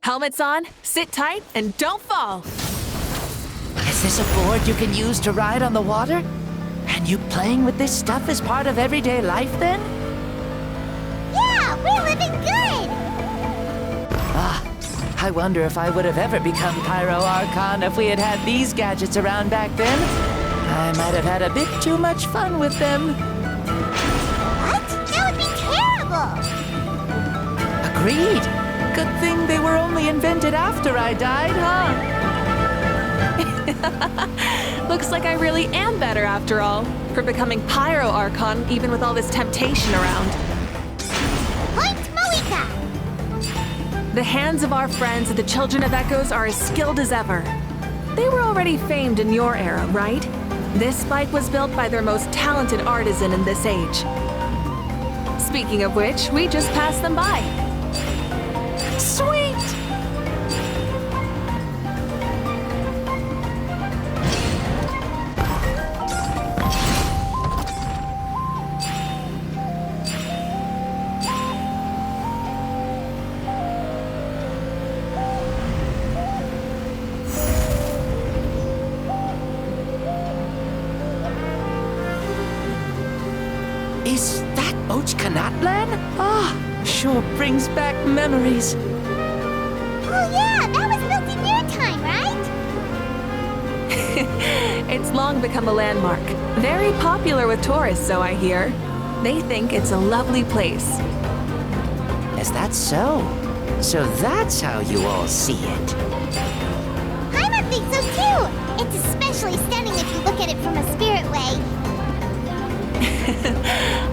Helmets on, sit tight, and don't fall. Is this a board you can use to ride on the water? And you playing with this stuff is part of everyday life then? Yeah, we're living good! I wonder if I would have ever become Pyro Archon if we had had these gadgets around back then. I might have had a bit too much fun with them. What? That would be terrible! Agreed. Good thing they were only invented after I died, huh? Looks like I really am better after all, for becoming Pyro Archon even with all this temptation around. Point Mavuika! The hands of our friends the Children of Echoes are as skilled as ever. They were already famed in your era, right? This spike was built by their most talented artisan in this age. Speaking of which, we just passed them by. Sweet! Is that Ochkanatlan? Sure brings back memories. Oh yeah, that was built in your time, right? It's long become a landmark. Very popular with tourists, so I hear. They think it's a lovely place. Is that so? So that's how you all see it. Paimon thinks so too! It's especially stunning if you look at it from a spirit way.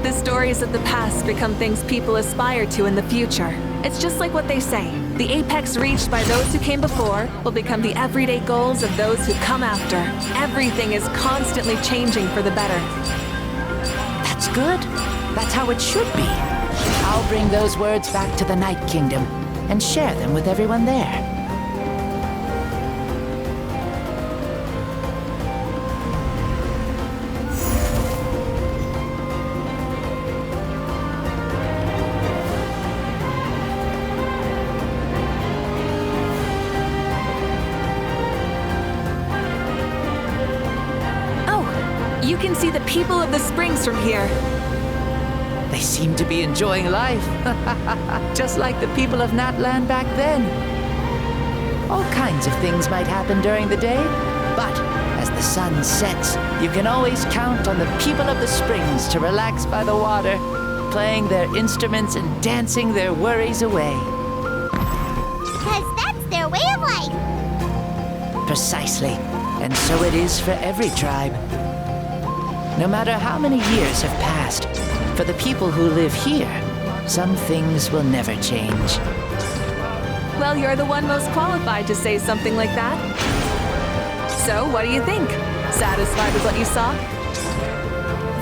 The stories of the past become things people aspire to in the future. It's just like what they say. The apex reached by those who came before will become the everyday goals of those who come after. Everything is constantly changing for the better. That's good. That's how it should be. I'll bring those words back to the Night Kingdom and share them with everyone there. You can see the people of the springs from here. They seem to be enjoying life. Just like the people of Natlan back then. All kinds of things might happen during the day, but as the sun sets, you can always count on the people of the springs to relax by the water, playing their instruments and dancing their worries away. Because that's their way of life. Precisely. And so it is for every tribe. No matter how many years have passed, for the people who live here, some things will never change. Well, you're the one most qualified to say something like that. So, what do you think? Satisfied with what you saw?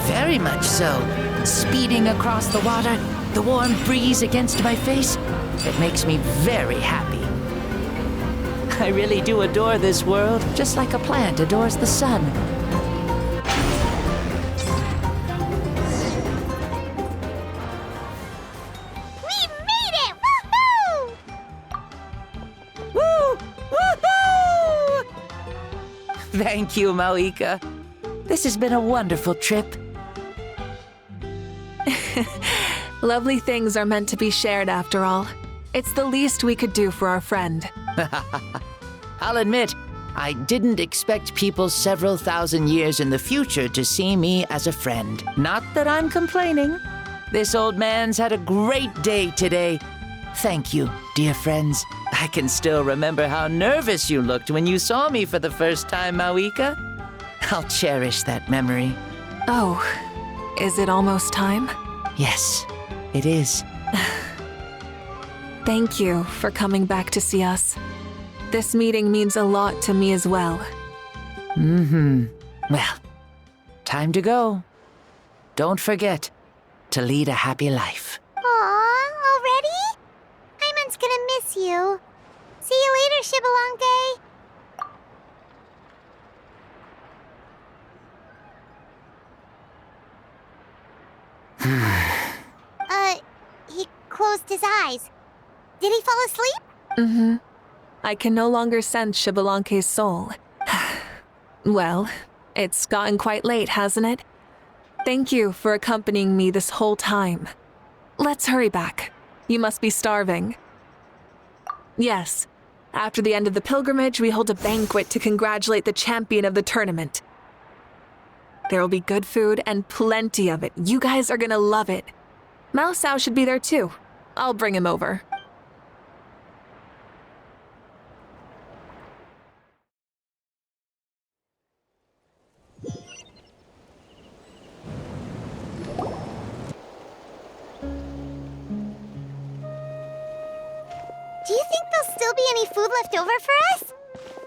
Very much so. Speeding across the water, the warm breeze against my face, it makes me very happy. I really do adore this world, just like a plant adores the sun. Thank you, Mavuika. This has been a wonderful trip. Lovely things are meant to be shared after all. It's the least we could do for our friend. I'll admit, I didn't expect people several thousand years in the future to see me as a friend. Not that I'm complaining. This old man's had a great day today. Thank you, dear friends. I can still remember how nervous you looked when you saw me for the first time, Mavuika. I'll cherish that memory. Oh, is it almost time? Yes, it is. Thank you for coming back to see us. This meeting means a lot to me as well. Well, time to go. Don't forget to lead a happy life. Aw, already? Paimon's gonna miss you. See you later, Shibalonke. closed his eyes. Did he fall asleep? Mm-hmm. I can no longer sense Xbalanque's soul. Well, it's gotten quite late, hasn't it? Thank you for accompanying me this whole time. Let's hurry back. You must be starving. Yes. After the end of the pilgrimage, we hold a banquet to congratulate the champion of the tournament. There will be good food and plenty of it. You guys are gonna love it. Mao Sao should be there too. I'll bring him over. Do you think there'll still be any food left over for us?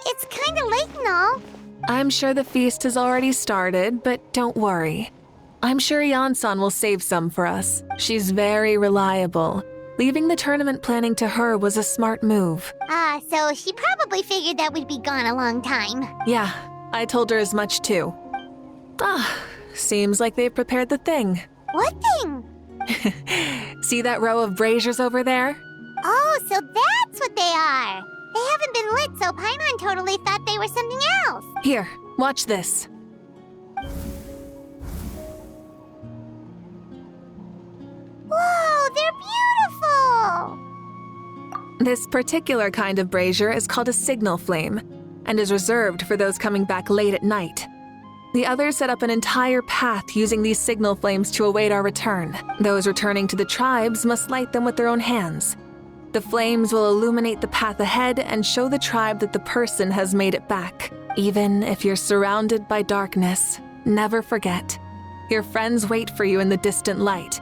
It's kinda late and all. I'm sure the feast has already started, but don't worry. I'm sure Yansan will save some for us. She's very reliable. Leaving the tournament planning to her was a smart move. So she probably figured that we'd be gone a long time. Yeah, I told her as much too. Seems like they've prepared the thing. What thing? See that row of braziers over there? Oh, so that's what they are. They haven't been lit, so Paimon totally thought they were something else. Here, watch this. Whoa, they're beautiful! This particular kind of brazier is called a signal flame and is reserved for those coming back late at night. The others set up an entire path using these signal flames to await our return. Those returning to the tribes must light them with their own hands. The flames will illuminate the path ahead and show the tribe that the person has made it back. Even if you're surrounded by darkness, never forget. Your friends wait for you in the distant light.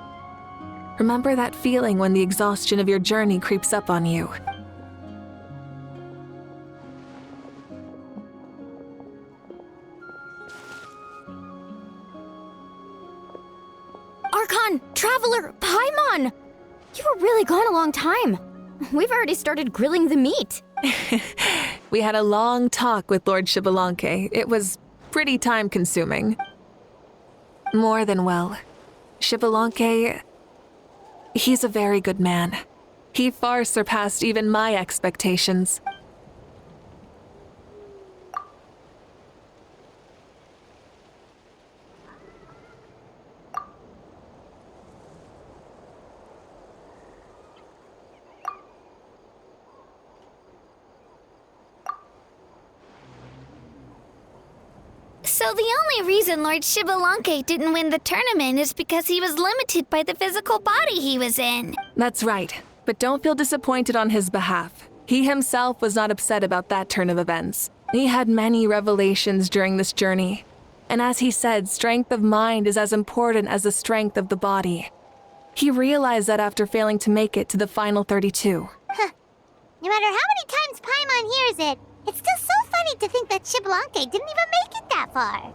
Remember that feeling when the exhaustion of your journey creeps up on you. Archon! Traveler! Paimon! You were really gone a long time. We've already started grilling the meat. We had a long talk with Lord Xbalanque. It was pretty time-consuming. More than well. Xbalanque, he's a very good man. He far surpassed even my expectations. So the only reason Lord Xbalanque didn't win the tournament is because he was limited by the physical body he was in. That's right, but don't feel disappointed on his behalf. He himself was not upset about that turn of events. He had many revelations during this journey. And as he said, strength of mind is as important as the strength of the body. He realized that after failing to make it to the final 32. No matter how many times Paimon hears it, it's still so funny to think that Xbalanque didn't even make it that far.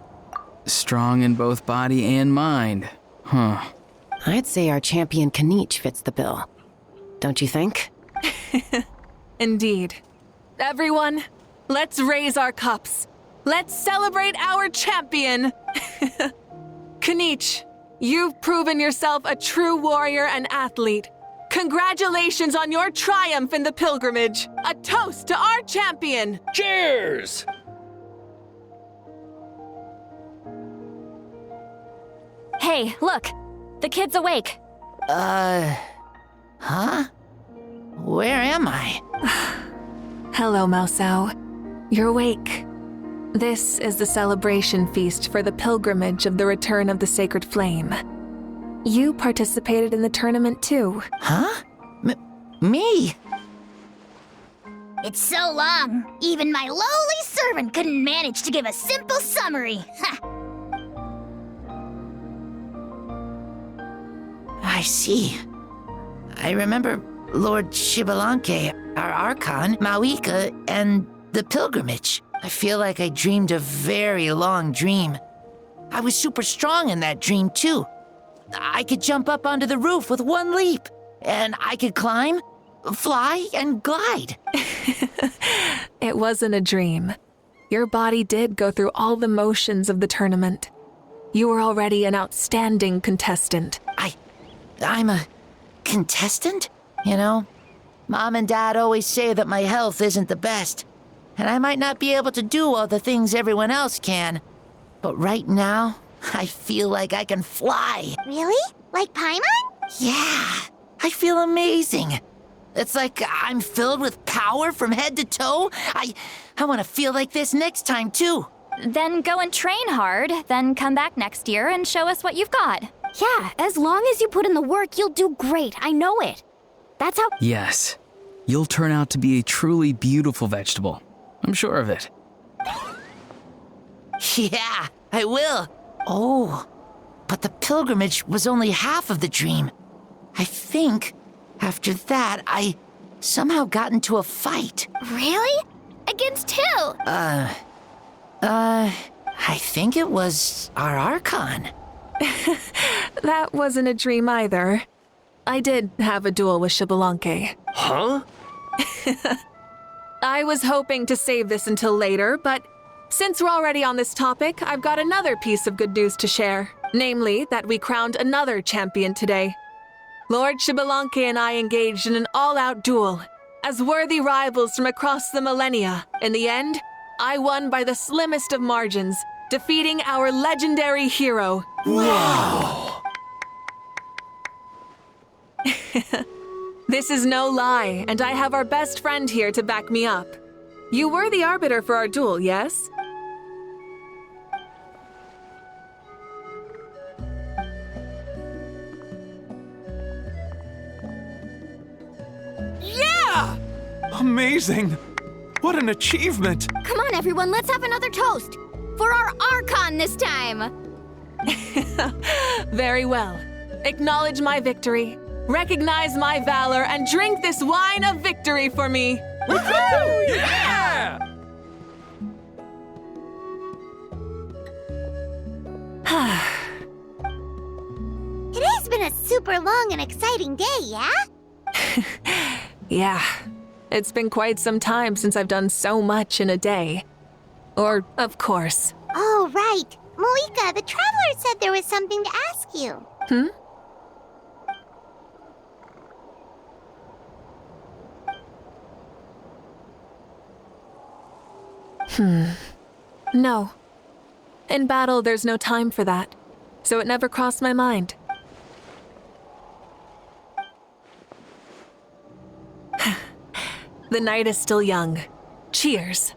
Strong in both body and mind. Huh. I'd say our champion Kanich fits the bill. Don't you think? Indeed. Everyone, let's raise our cups. Let's celebrate our champion! Kanich, you've proven yourself a true warrior and athlete. Congratulations on your triumph in the pilgrimage. A toast to our champion! Cheers! Hey, look! The kid's awake. Huh? Where am I? Hello, Mao Sao. You're awake. This is the celebration feast for the pilgrimage of the return of the sacred flame. You participated in the tournament too. Huh? Me? It's so long, even my lowly servant couldn't manage to give a simple summary. Ha! I see. I remember Lord Xbalanque, our Archon, Mavuika, and the pilgrimage. I feel like I dreamed a very long dream. I was super strong in that dream too. I could jump up onto the roof with one leap, and I could climb, fly, and glide. It wasn't a dream. Your body did go through all the motions of the tournament. You were already an outstanding contestant. I'm a contestant? You know, Mom and Dad always say that my health isn't the best, and I might not be able to do all the things everyone else can. But right now, I feel like I can fly. Really? Like Paimon? Yeah, I feel amazing. It's like I'm filled with power from head to toe. I want to feel like this next time, too. Then go and train hard, then come back next year and show us what you've got. Yeah, as long as you put in the work, you'll do great. I know it. That's how... Yes. You'll turn out to be a truly beautiful vegetable. I'm sure of it. Yeah, I will. Oh, but the pilgrimage was only half of the dream. I think after that, I somehow got into a fight. Really? Against who? I think it was our Archon. That wasn't a dream either. I did have a duel with Xbalanque. Huh? I was hoping to save this until later, but since we're already on this topic, I've got another piece of good news to share. Namely, that we crowned another champion today. Lord Xbalanque and I engaged in an all-out duel. As worthy rivals from across the millennia, in the end, I won by the slimmest of margins, defeating our legendary hero. Wow! This is no lie, and I have our best friend here to back me up. You were the arbiter for our duel, yes? Yeah! Amazing! What an achievement! Come on, everyone, let's have another toast. For our Archon this time. Very well. Acknowledge my victory, recognize my valor, and drink this wine of victory for me. Woohoo! Yeah! Today's been a super long and exciting day, yeah? Yeah, it's been quite some time since I've done so much in a day. Or, of course. Oh, right. Mavuika, the Traveler said there was something to ask you. No. In battle, there's no time for that, so it never crossed my mind. The night is still young. Cheers.